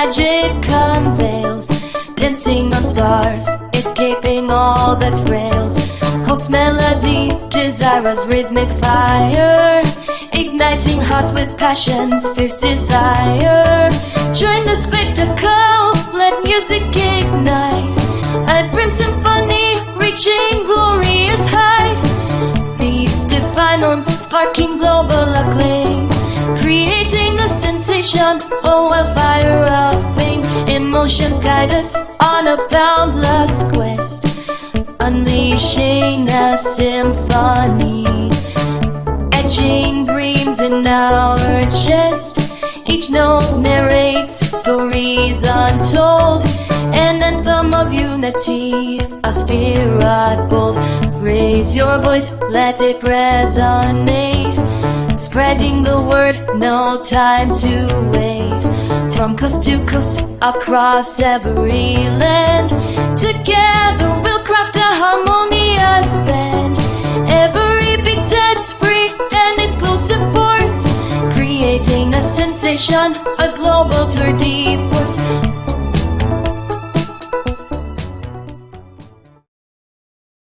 magic unveils, dancing on stars, escaping all that frails. Hope's melody, desirous rhythmic fire, igniting hearts with passion's fierce desire. Join the spectacle, let music ignite, a grim symphony reaching glorious height. These define norms, sparking global acclaim, creating a sensation, a wildfire of fame. Emotions guide us on a boundless quest, unleashing a symphony, etching dreams in our chest. Each note narrates stories untold, an anthem of unity, a spirit bold. Raise your voice, let it resonate, spreading the word, no time to wait. From coast to coast, across every land, together we'll craft a harmonious band. Every beat sets free an explosive force, creating a sensation, a global tour de force.